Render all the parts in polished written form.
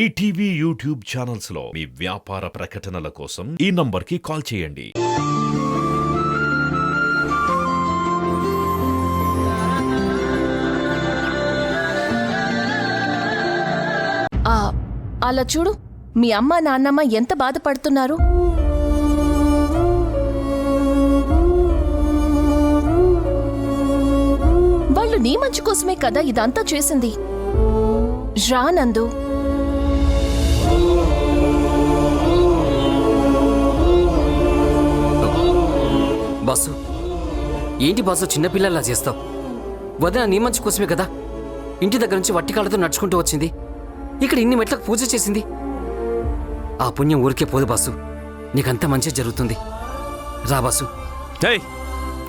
ETV YouTube channels లో మీ వ్యాపార ప్రకటనల కోసం ఈ నంబర్కి కాల్ చేయండి. అలా చూడు, మీ అమ్మ నాన్నమ్మ ఎంత బాధపడుతున్నారు. వాళ్ళు నీ మంచి కోసమే కదా ఇదంతా చేసింది. రా నందు. బాసు, ఏంటి బాసు చిన్నపిల్లలా చేస్తావు? వదిన నీ మంచి కోసమే కదా ఇంటి దగ్గర నుంచి వట్టికాళ్ళతో నడుచుకుంటూ వచ్చింది. ఇక్కడ ఇన్ని మెట్లకు పూజ చేసింది. ఆ పుణ్యం ఊరికే పోదు బాసు, నీకంతా మంచి జరుగుతుంది. రా బాసు.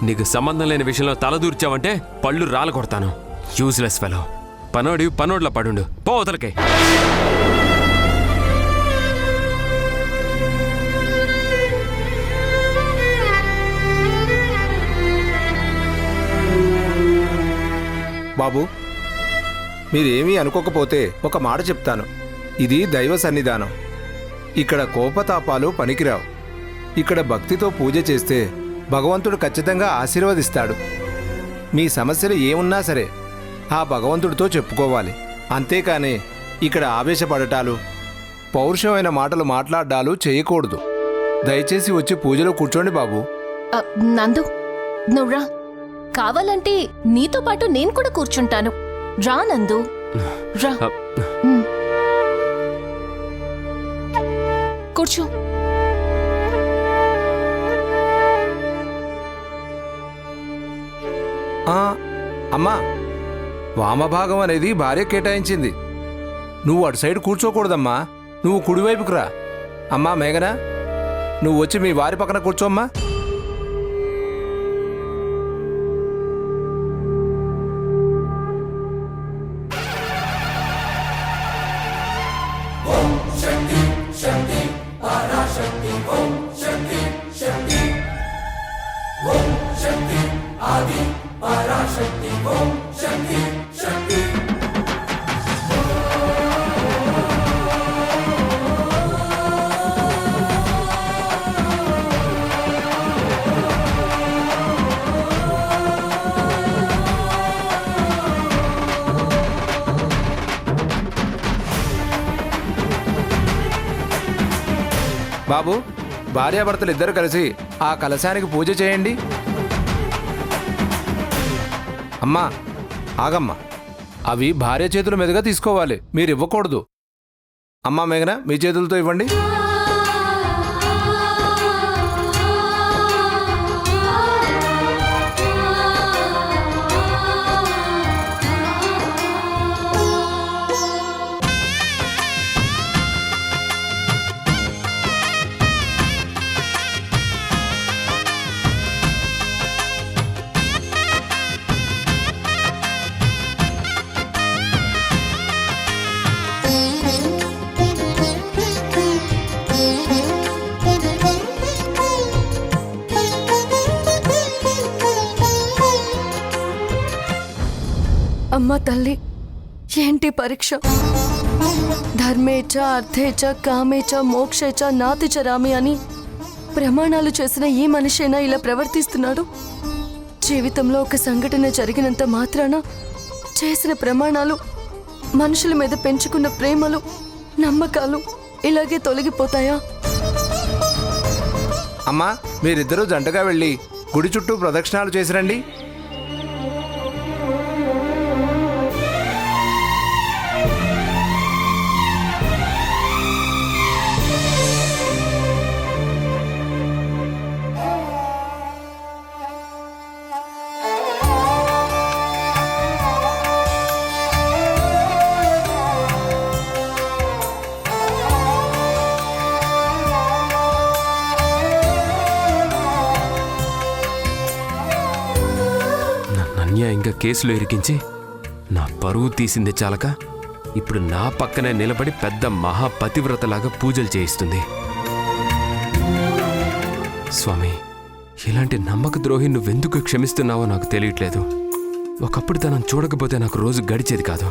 నీకు సంబంధం లేని విషయంలో తలదూర్చావంటే పళ్ళు రాలు కొడతాను. Useless fellow. పనోడ్లా పడుండు. పో అవతలకే. బాబు, మీరేమీ అనుకోకపోతే ఒక మాట చెప్తాను. ఇది దైవ సన్నిధానం. ఇక్కడ కోపతాపాలు పనికిరావు. ఇక్కడ భక్తితో పూజ చేస్తే భగవంతుడు ఖచ్చితంగా ఆశీర్వదిస్తాడు. మీ సమస్యలు ఏమున్నా సరే ఆ భగవంతుడితో చెప్పుకోవాలి. అంతేకాని ఇక్కడ ఆవేశపడటాలు, పౌరుషమైన మాటలు మాట్లాడాలు చేయకూడదు. దయచేసి వచ్చి పూజలో కూర్చోండి బాబు. నందు, నువ్వురా. కావాలంటే నీతో పాటు నేను కూడా కూర్చుంటాను. రా నందు, రా. కూర్చో. అమ్మా, వామభాగం అనేది భార్య కేటాయించింది. నువ్వు అటు సైడ్ కూర్చోకూడదమ్మా. నువ్వు కుడివైపుకు రా. అమ్మా మేఘనా, నువ్వు వచ్చి మీ వారి పక్కన కూర్చోమ్మా. బాబు, భార్యాభర్తలు ఇద్దరు కలిసి ఆ కలశానికి పూజ చేయండి. అమ్మా ఆగమ్మా, అవి భార్య చేతుల మీదుగా తీసుకోవాలి, మీరు ఇవ్వకూడదు. అమ్మా మేఘన, మీ చేతులతో ఇవ్వండి. అమ్మ తల్లి, ఏంటి పరీక్ష? ధర్మేచ అర్థేచ కామేచ మోక్షేచ నాతి చరామి అని ప్రమాణాలు చేసిన ఈ మనిషైనా ఇలా ప్రవర్తిస్తున్నాడు? జీవితంలో ఒక సంఘటన జరిగినంత మాత్రాన చేసిన ప్రమాణాలు, మనుషుల మీద పెంచుకున్న ప్రేమలు, నమ్మకాలు ఇలాగే తొలగిపోతాయా? అమ్మా, మీరిద్దరూ జంటగా వెళ్ళి గుడి చుట్టూ ప్రదక్షిణాలు చేసిరండి. అన్యాయంగా కేసులో ఇరికించి నా పరువు తీసింది చాలక ఇప్పుడు నా పక్కనే నిలబడి పెద్ద మహాపతివ్రతలాగా పూజలు చేయిస్తుంది. స్వామి, ఇలాంటి నమ్మక ద్రోహి నువ్వెందుకు క్షమిస్తున్నావో నాకు తెలియట్లేదు. ఒకప్పుడు తనను చూడకపోతే నాకు రోజు గడిచేది కాదు.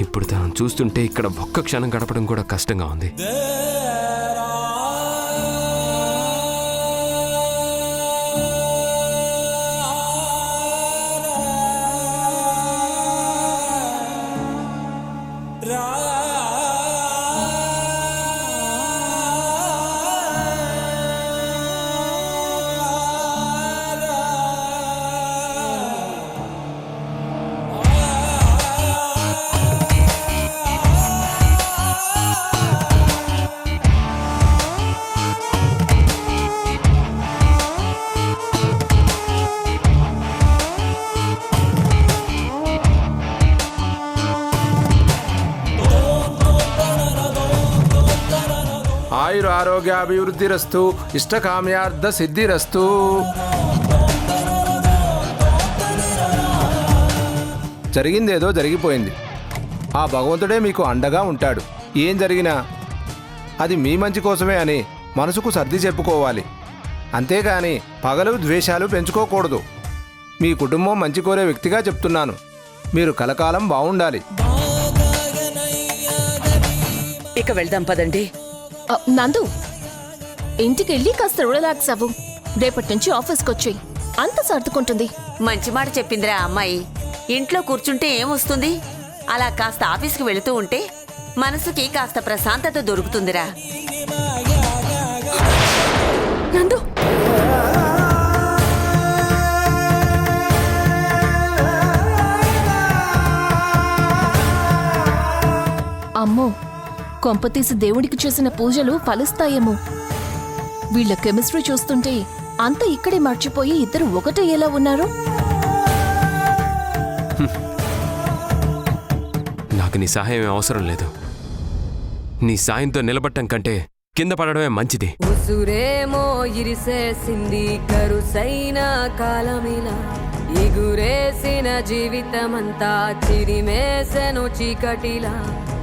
ఇప్పుడు తనను చూస్తుంటే ఇక్కడ ఒక్క క్షణం గడపడం కూడా కష్టంగా ఉంది. ఆయుర ఆరోగ్యాభివృద్ధిరస్తు, ఇష్టకామ్యార్థ సిద్ధిరస్తు. జరిగిందేదో జరిగిపోయింది. ఆ భగవంతుడే మీకు అండగా ఉంటాడు. ఏం జరిగినా అది మీ మంచి కోసమే అని మనసుకు సర్ది చెప్పుకోవాలి. అంతేగాని పగలు ద్వేషాలు పెంచుకోకూడదు. మీ కుటుంబం మంచి కోరే వ్యక్తిగా చెప్తున్నాను. మీరు కలకాలం బాగుండాలి. ఇక వెళ్దాం పదండి. నందు, ఇంటికెళ్ళి కాస్త రిలాక్స్ అవ్వు. రేపటి నుంచి ఆఫీస్కి వచ్చేయి, అంత సర్దుకుంటుంది. మంచి మాట చెప్పిందిరా అమ్మాయి. ఇంట్లో కూర్చుంటే ఏమొస్తుంది? అలా కాస్త ఆఫీస్కి వెళుతూ ఉంటే మనసుకి కాస్త ప్రశాంతత దొరుకుతుందిరా. నందు, అమ్మో, కొంపతీసి దేవుడికి చేసిన పూజలు ఫలిస్తాయేమో. వీళ్ళ కెమిస్ట్రీ చూస్తుంటే అంతా ఇక్కడే మర్చిపోయి ఇద్దరు ఒకటే ఎలా ఉన్నారు? నాకు నీ సహాయం అవసరం లేదు. నీ సాయంతో నిలబట్టం కంటే కింద పడడమే మంచిది. ఉసురేమో ఇరిసేసింది కరుసైన కాలమిలా, ఎగురేసిన జీవితమంతా చిరిమేసెను చీకటిలా,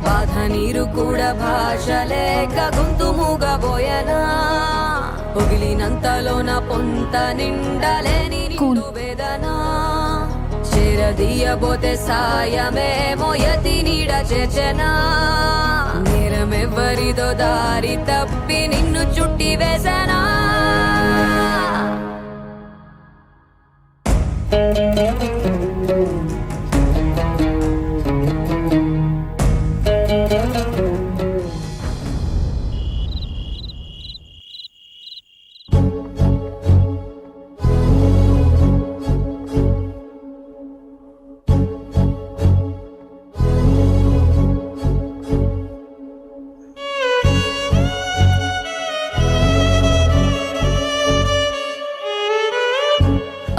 బాధ నీరు కూడా భాష లేక గొంతు మూగబోయనా, పొగిలినంతలోన పొంత నిండలేని నిండు వేదనా, చేరదీయబోతే సాయమేమో యతి నీడ చేర్చెనా, నేరమెవ్వరిదో దారి తప్పి నిన్ను చుట్టి వేసనా.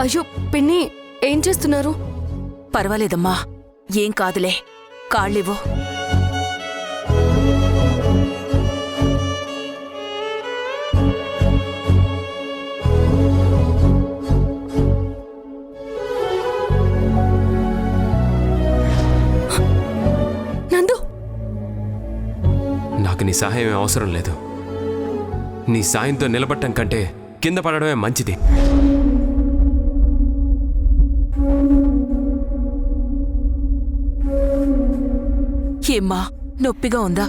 అయ్యో పిన్ని, ఏం చేస్తున్నారు? పర్వాలేదమ్మా, ఏం కాదులే. కాళ్ళివ్వు. నందు, నాకు నీ సహాయం అవసరం లేదు. నీ సాయంతో నిలబట్టం కంటే కింద పడడమే మంచిది. ఏమ్మా, నొప్పిగా ఉందా?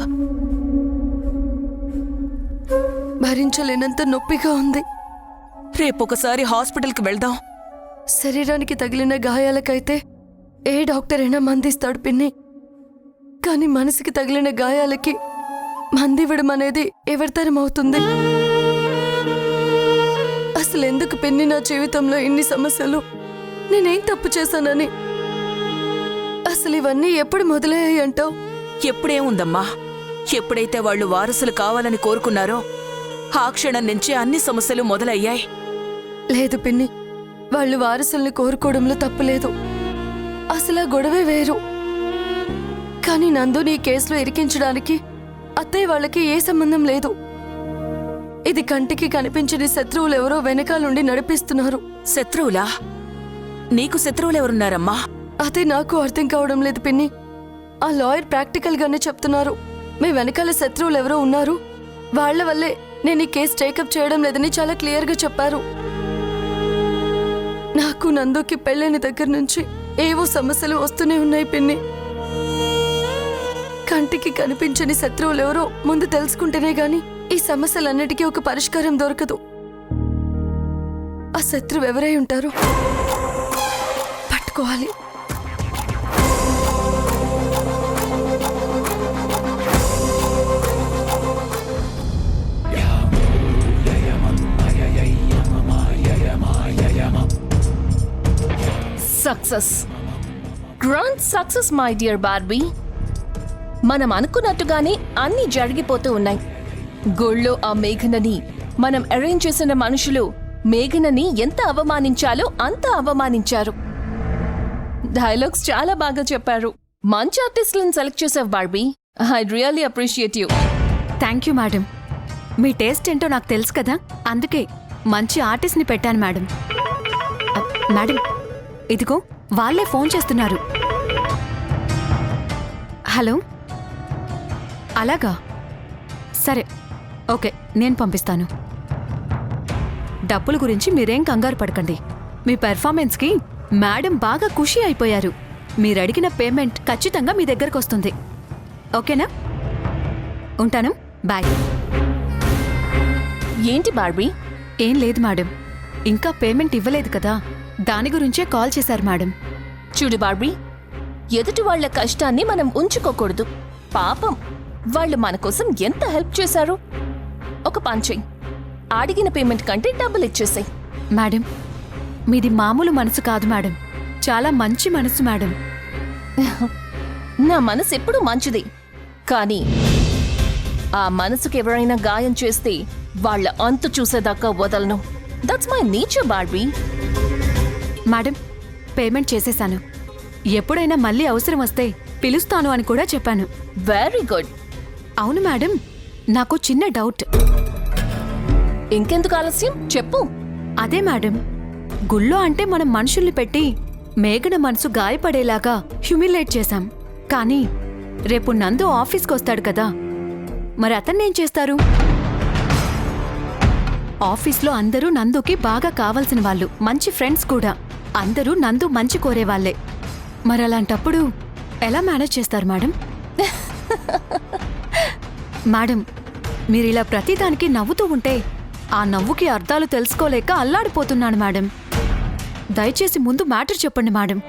భరించలేనంత నొప్పిగా ఉంది. రేపొకసారి హాస్పిటల్కి వెళ్దాం. శరీరానికి తగిలిన గాయాలకైతే ఏ డాక్టర్ అయినా మందిస్తాడు పిన్ని. కానీ మనసుకి తగిలిన గాయాలకి మందివ్వడం అనేది ఎవరితరం అవుతుంది? అసలు ఎందుకు పిన్ని నా జీవితంలో ఇన్ని సమస్యలు? నేనేం తప్పు చేశానని? అసలు ఇవన్నీ ఎప్పుడు మొదలయ్యాయి అంటావు? ఎప్పుడేముందమ్మా, ఎప్పుడైతే వాళ్ళు వారసులు కావాలని కోరుకున్నారో ఆ క్షణం నుంచే అన్ని సమస్యలు మొదలయ్యాయి. లేదు పిన్ని, వాళ్ళు వారసుల్ని కోరుకోవడంలో తప్పులేదు. అసలు ఆ గొడవే వేరు. కానీ నందు నీ కేసులో ఇరికించడానికి అత్తయ్య వాళ్ళకి ఏ సంబంధం లేదు. ఇది కంటికి కనిపించని శత్రువులు ఎవరో వెనకాలండి నడిపిస్తున్నారు. శత్రువులా? నీకు శత్రువులెవరున్నారమ్మా? అదే నాకు అర్థం కావడం లేదు పిన్ని. ఆ లాయర్ ప్రాక్టికల్ గానే చెప్తున్నారు. మీ వెనకాల శత్రువులు ఎవరో ఉన్నారు, వాళ్ల వల్లే నేను ఈ కేసు టేకప్ చేయడం లేదని చాలా క్లియర్గా చెప్పారు. నాకు నందుకి పెళ్ళైన దగ్గర నుంచి ఏవో సమస్యలు వస్తూనే ఉన్నాయి పిన్ని. కంటికి కనిపించని శత్రువులెవరో ముందు తెలుసుకుంటేనే గాని ఈ సమస్యలన్నిటికీ ఒక పరిష్కారం దొరకదు. ఆ శత్రువు ఎవరై ఉంటారు? పట్టుకోవాలి. Success, grand success my dear Barbie. మనం అనుకున్నట్టుగానే అన్నీ జరిగిపోతూ ఉన్నాయి. గుళ్ళో ఆ మేఘనని మనం అరేంజ్ చేసిన మనుషులు మేఘనని ఎంత అవమానించాలో అంత అవమానించారు. డైలాగ్స్ చాలా బాగా చెప్పారు. మంచి ఆర్టిస్టులను సెలెక్ట్ చేసావు Barbie. I really appreciate you. Thank you madam. Me taste ఏంటో నాకు తెలుసు కదా, అందుకే మంచి ఆర్టిస్ట్ని పెట్టాను మేడం. మేడం, ఇదిగో వాళ్ళే ఫోన్ చేస్తున్నారు. హలో, అలాగా, సరే, ఓకే, నేను పంపిస్తాను. డబ్బుల గురించి మీరేం కంగారు పడకండి. మీ పెర్ఫార్మెన్స్కి మేడం బాగా ఖుషి అయిపోయారు. మీరడిగిన పేమెంట్ ఖచ్చితంగా మీ దగ్గరకు వస్తుంది. ఓకేనా? ఉంటాను, బాయ్. ఏంటి బార్బీ? ఏం లేదు మేడం, ఇంకా పేమెంట్ ఇవ్వలేదు కదా, దాని గురించే కాల్ చేశారు మేడం. చూడు బార్బీ, ఎదుటి వాళ్ల కష్టాన్ని మనం ఉంచుకోకూడదు. పాపం, వాళ్ళు మన కోసం ఎంత హెల్ప్ చేశారు. ఒక పని చెయ్యి, అడిగిన పేమెంట్ కంటే డబ్బులు ఇచ్చేసాయి. మేడం, మీది మామూలు మనసు కాదు మేడం, చాలా మంచి మనసు మేడం. నా మనసు ఎప్పుడూ మంచిది, కానీ ఆ మనసుకి ఎవరైనా గాయం చేస్తే వాళ్ళ అంతు చూసేదాకా వదలను. That's my nature Barbie. Madam, payment చేసేశాను. ఎప్పుడైనా మళ్ళీ అవసరం వస్తే పిలుస్తాను అని కూడా చెప్పాను. Very good. అవును మేడం, నాకు చిన్న డౌట్. ఇంకెందుకు ఆలస్యం, చెప్పు. అదే మేడం, గుళ్ళో అంటే మనం మనుషుల్ని పెట్టి మేఘన మనసు గాయపడేలాగా హ్యూమిలేట్ చేశాం. కానీ రేపు నందు ఆఫీస్కొస్తాడు కదా, మరి అతన్నేం చేస్తారు? ఆఫీస్లో అందరూ నందుకి బాగా కావాల్సిన వాళ్ళు, మంచి ఫ్రెండ్స్ కూడా. అందరూ నందు మంచి కోరేవాళ్లే. మరలాంటప్పుడు ఎలా మేనేజ్ చేస్తారు మేడం? మేడం, మీరిలా ప్రతిదానికి నవ్వుతూ ఉంటే ఆ నవ్వుకి అర్థాలు తెలుసుకోలేక అల్లాడిపోతున్నాను మేడం. దయచేసి ముందు మ్యాటర్ చెప్పండి మేడం.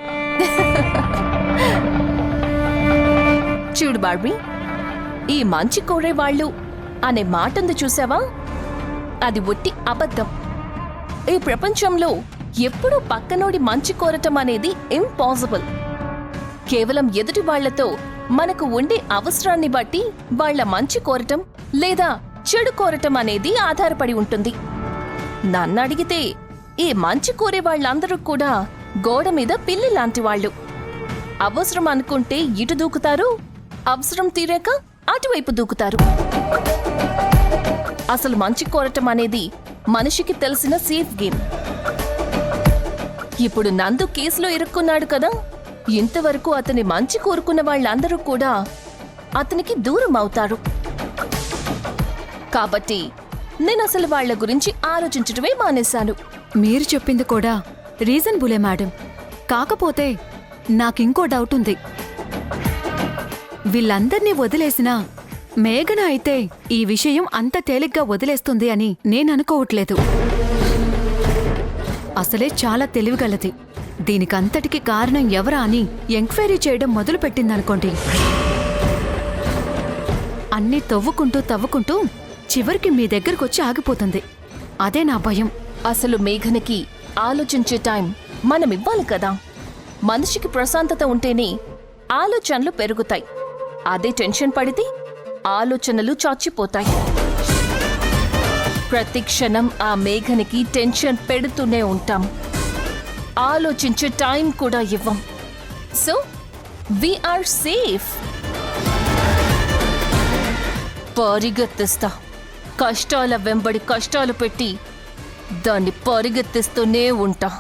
చూడు బార్బీ, ఈ మంచి కోరేవాళ్ళు అనే మాటుంది చూసావా? అది ఒట్టి అబద్ధం. ఈ ప్రపంచంలో ఎప్పుడూ పక్కనోడి మంచి కోరటం అనేది ఇంపాసిబుల్. కేవలం ఎదుటి వాళ్లతో మనకు ఉండే అవసరాన్ని బట్టి వాళ్ల మంచి కోరటం లేదా చెడు కోరటం అనేది ఆధారపడి ఉంటుంది. నన్నడిగితే ఈ మంచి కోరే వాళ్ళందరూ కూడా గోడ మీద పిల్లి లాంటి వాళ్ళు. అవసరం అనుకుంటే ఇటు దూకుతారు, అవసరం తీరాక అటువైపు దూకుతారు. అసలు మంచి కోరటం అనేది మనిషికి తెలిసిన సేఫ్ గేమ్. ఇప్పుడు నందు కేసులో ఇరుక్కున్నాడు కదా, ఇంతవరకు అతని మంచి కోరుకున్న వాళ్ళందరూ కూడా అతనికి దూరం అవుతారు. కాబట్టి నేను అసలు వాళ్ల గురించి ఆలోచించటమే మానేశాను. మీరు చెప్పింది కూడా రీజనబులే మేడం. కాకపోతే నాకింకో డౌట్ ఉంది. వీళ్ళందర్నీ వదిలేసినా మేఘన అయితే ఈ విషయం అంత తేలిగ్గా వదిలేస్తుంది అని నేననుకోవట్లేదు. అసలే చాలా తెలివిగలది. దీనికంతటికి కారణం ఎవరా అని ఎంక్వైరీ చేయడం మొదలుపెట్టిందనుకోండి, అన్నీ తవ్వుకుంటూ చివరికి మీ దగ్గరకొచ్చి ఆగిపోతుంది. అదే నా భయం. అసలు మేఘనకి ఆలోచించే టైం మనం ఇవ్వాలి కదా. మనిషికి ప్రశాంతత ఉంటేనే ఆలోచనలు పెరుగుతాయి. అదే టెన్షన్ పడితే ఆలోచనలు చచ్చిపోతాయి. ప్రతి క్షణం ఆ మేఘనకి టెన్షన్ పెడుతూనే ఉంటాం. ఆలోచించే టైం కూడా ఇవ్వం. So we are safe. పరిగెత్తిస్తా, కష్టాల వెంబడి కష్టాలు పెట్టి దాన్ని పరిగెత్తిస్తూనే ఉంటా.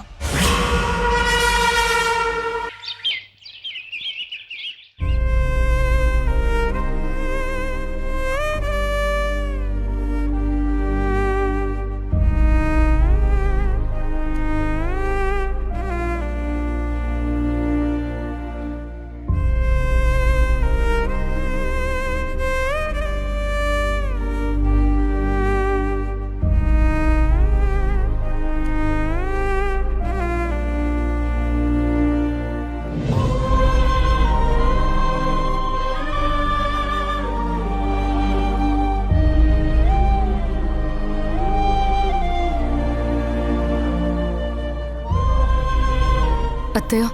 అత్తయ్య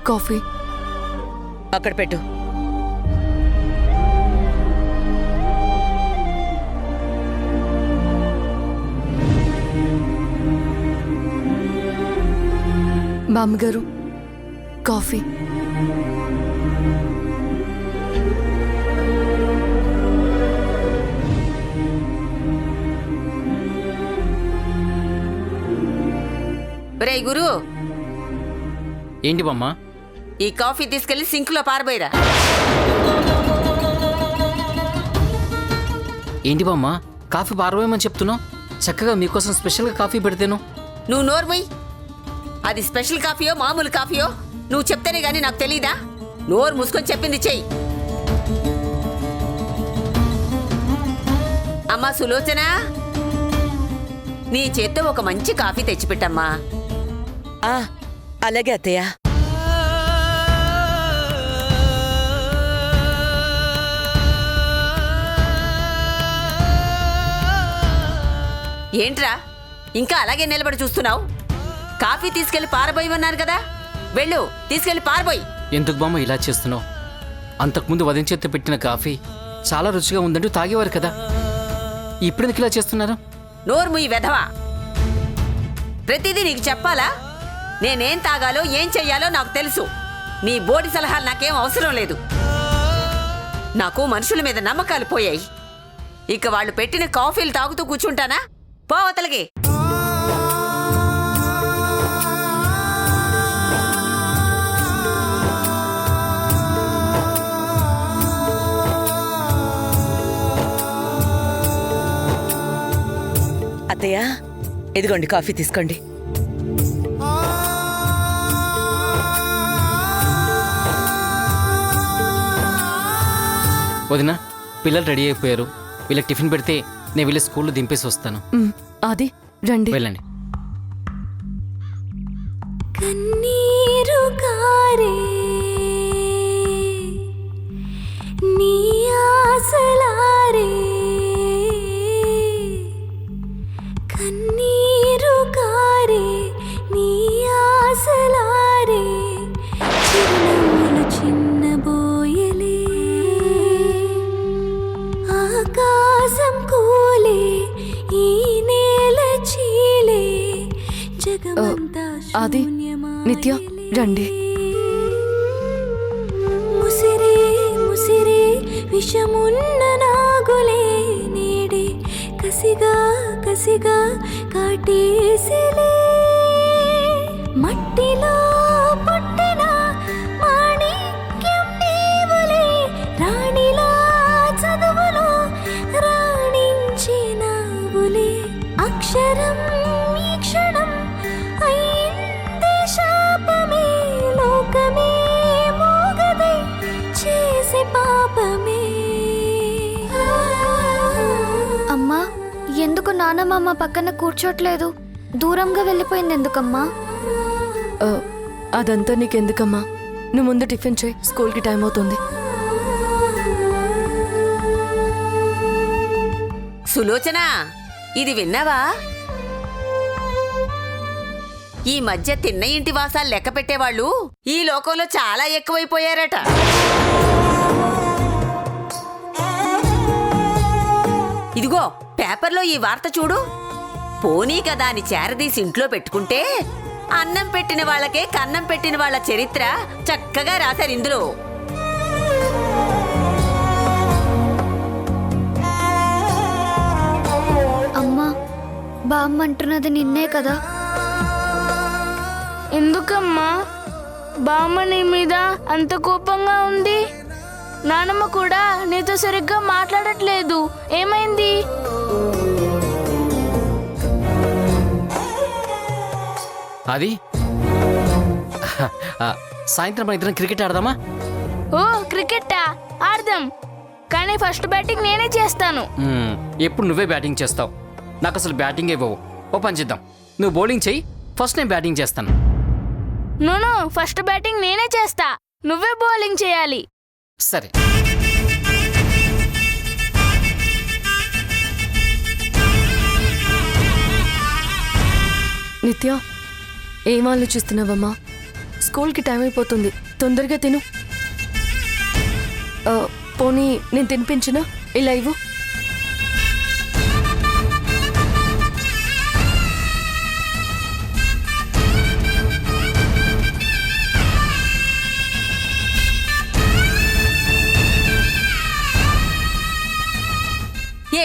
కాఫీ. అక్కడ పెట్టు. బామ్మగారు కాఫీ. రేయ్ గురు, ఏంటి బామ్మ? ఈ కాఫీ తీసుకెళ్లి సింక్లో పారబోయిరా. ఏంటి బామ్మ కాఫీ పారబోయమని చెప్తున్నావు? చక్కగా మీకోసం స్పెషల్గా కాఫీ పెడితేను. నువ్వు నోర్మై. అది స్పెషల్ కాఫీయో మామూలు కాఫీయో నువ్వు చెప్తేనే గానీ నాకు తెలీదా? నోరు మూసుకొని చెప్పింది చెయ్యి. అమ్మా సులోచన, నీ చేత్తో ఒక మంచి కాఫీ తెచ్చిపెట్టమ్మా. అలాగే అత్తయ్య. ఏంట్రా ఇంకా అలాగే నిలబడి చూస్తున్నావు? కాఫీ తీసుకెళ్లి పారబోయమన్నారు కదా, వెళ్ళు తీసుకెళ్లి పారబోయి. ఎందుకు బామ్మ ఇలా చేస్తున్నావు? అంతకుముందు వదిన చేత్తో పెట్టిన కాఫీ చాలా రుచిగా ఉందంటూ తాగేవారు కదా, ఇప్పుడెందుకు ఇలా చేస్తున్నారు? నోరు ముయ్యి వెధవా. ప్రతిదీ నీకు చెప్పాలా? నేనేం తాగాలో ఏం చెయ్యాలో నాకు తెలుసు. నీ బోడి సలహాలు నాకేం అవసరం లేదు. నాకు మనుషుల మీద నమ్మకాలు పోయాయి. ఇక వాళ్ళు పెట్టిన కాఫీలు తాగుతూ కూర్చుంటానా? పోవతలకి. అత్తయ్య ఇదిగోండి కాఫీ తీసుకోండి. వదిన పిల్లలు రెడీ అయిపోయారు, వీళ్ళకి టిఫిన్ పెడితే నేను వీళ్ళ స్కూల్లో దింపేసి వస్తాను. అది రండి. వెళ్ళండి. కన్నీరు కారే నీ ఆశలారే, కన్నీరు కారే నీ ఆశలారే, చిరునవ్వులు చిన్నబోయలే, ఆకాశం కూలే ఈ నేల చీలే, జగమంతా అది నిత్య రండి. ముసిరే ముసిరే విషమున్న నాగులే, నేడే కసిగా కసిగా కాటేసిలే, మట్టిలో పుట్టిన మాణిక్యం నీవులే, రాణిలా చదువులో రాణించినావులే, అక్షరం ఈ క్షణం అయింది శాపమే, లోకమే మోగదై చేసి పాపమే. అమ్మా, ఎందుకు నానమ్మ పక్కన కూర్చోట్లేదు? దూరంగా వెళ్ళిపోయింది ఎందుకమ్మా? అదంతా నీకెందుకమ్మా? నువ్వు ముందు టిఫిన్ చేయి, స్కూల్కి టైం అవుతుంది. సులోచన, ఇది విన్నావా? ఈ మధ్య తిన్న ఇంటి వాసాలు లెక్క పెట్టేవాళ్ళు ఈ లోకంలో చాలా ఎక్కువైపోయారట. ఇదిగో పేపర్లో ఈ వార్త చూడు. పోనీ కదా అని చేరదీసి ఇంట్లో పెట్టుకుంటే అన్నం పెట్టిన వాళ్ళకే కన్నం పెట్టిన వాళ్ళ చరిత్ర చక్కగా రాశారు ఇందులో. అమ్మా, బామ్మ అంటున్నది నిన్నే కదా? ఎందుకమ్మా బామ్మ నీ మీద అంత కోపంగా ఉంది? నానమ్మ కూడా నీతో సరిగ్గా మాట్లాడట్లేదు, ఏమైంది? అది సాయంత్రం మన ఇద్దరం క్రికెట్ ఆడదామా? ఓ క్రికెట్టా? ఆడదాం, కానీ ఫస్ట్ బ్యాటింగ్ నేనే చేస్తాను. ఎప్పుడు నువ్వే బ్యాటింగ్ చేస్తావు, నాకు అసలు బ్యాటింగ్ ఇవ్వవు. ఓ పని చేద్దాం, నువ్వు బౌలింగ్ చెయ్యి, ఫస్ట్ నేను బ్యాటింగ్ చేస్తాను. నోను, ఫస్ట్ బ్యాటింగ్ నేనే చేస్తా, నువ్వే బౌలింగ్ చేయాలి. సరే. నిత్య, ఏం ఆలోచిస్తున్నావమ్మా? స్కూల్కి టైం అయిపోతుంది, తొందరగా తిను. పోనీ నేను తినిపించినా? ఇలా ఇవ్వు.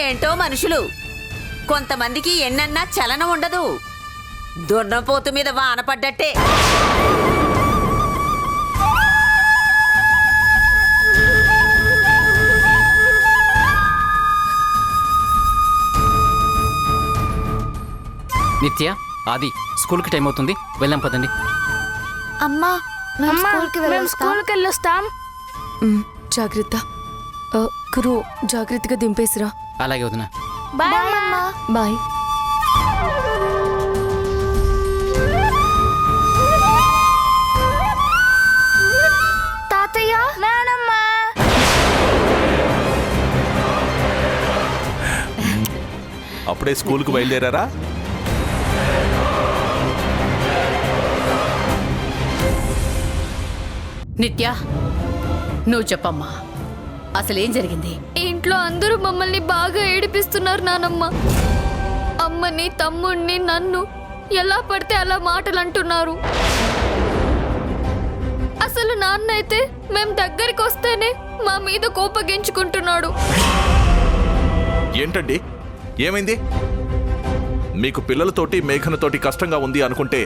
ఏంటో మనుషులు, కొంతమందికి ఎన్నన్నా చలనం ఉండదు. దున్నపోతు మీద వాన పడ్డట్టే. నిత్య, ఆది, స్కూల్కి టైం అవుతుంది, వెళ్ళాం పదండి. అమ్మా మేము స్కూల్కి మేము వెళ్ళొస్తాం. స్కూల్కి వెళ్ళొస్తాం. జాగ్రత్త. గురు, జాగ్రత్తగా దింపేసిరా. అలాగే వదినా. బాయ్ బాయ్ అమ్మా. అమ్మా. బాయ్. తాతయ్య, నానమ్మ. అప్పుడే స్కూల్కి బయలుదేరారా? నిత్య, నువ్వు చెప్పమ్మా, అసలేం జరిగింది? ఇంట్లో అందరూ మమ్మల్ని బాగా ఏడిపిస్తున్నారు నానమ్మ. అమ్మని, తమ్ముణ్ణి, నన్ను ఎలా పడితే అలా మాటలు అంటున్నారు. అసలు నాన్న అయితే మేం దగ్గరికి వస్తేనే మా మీద కోపగించుకుంటున్నాడు. ఏంటండి, ఏమైంది? మీకు పిల్లలతోటి మేఘనతోటి కష్టంగా ఉంది అనుకుంటే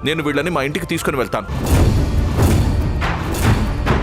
నేను వీళ్ళని మా ఇంటికి తీసుకుని వెళ్తాను.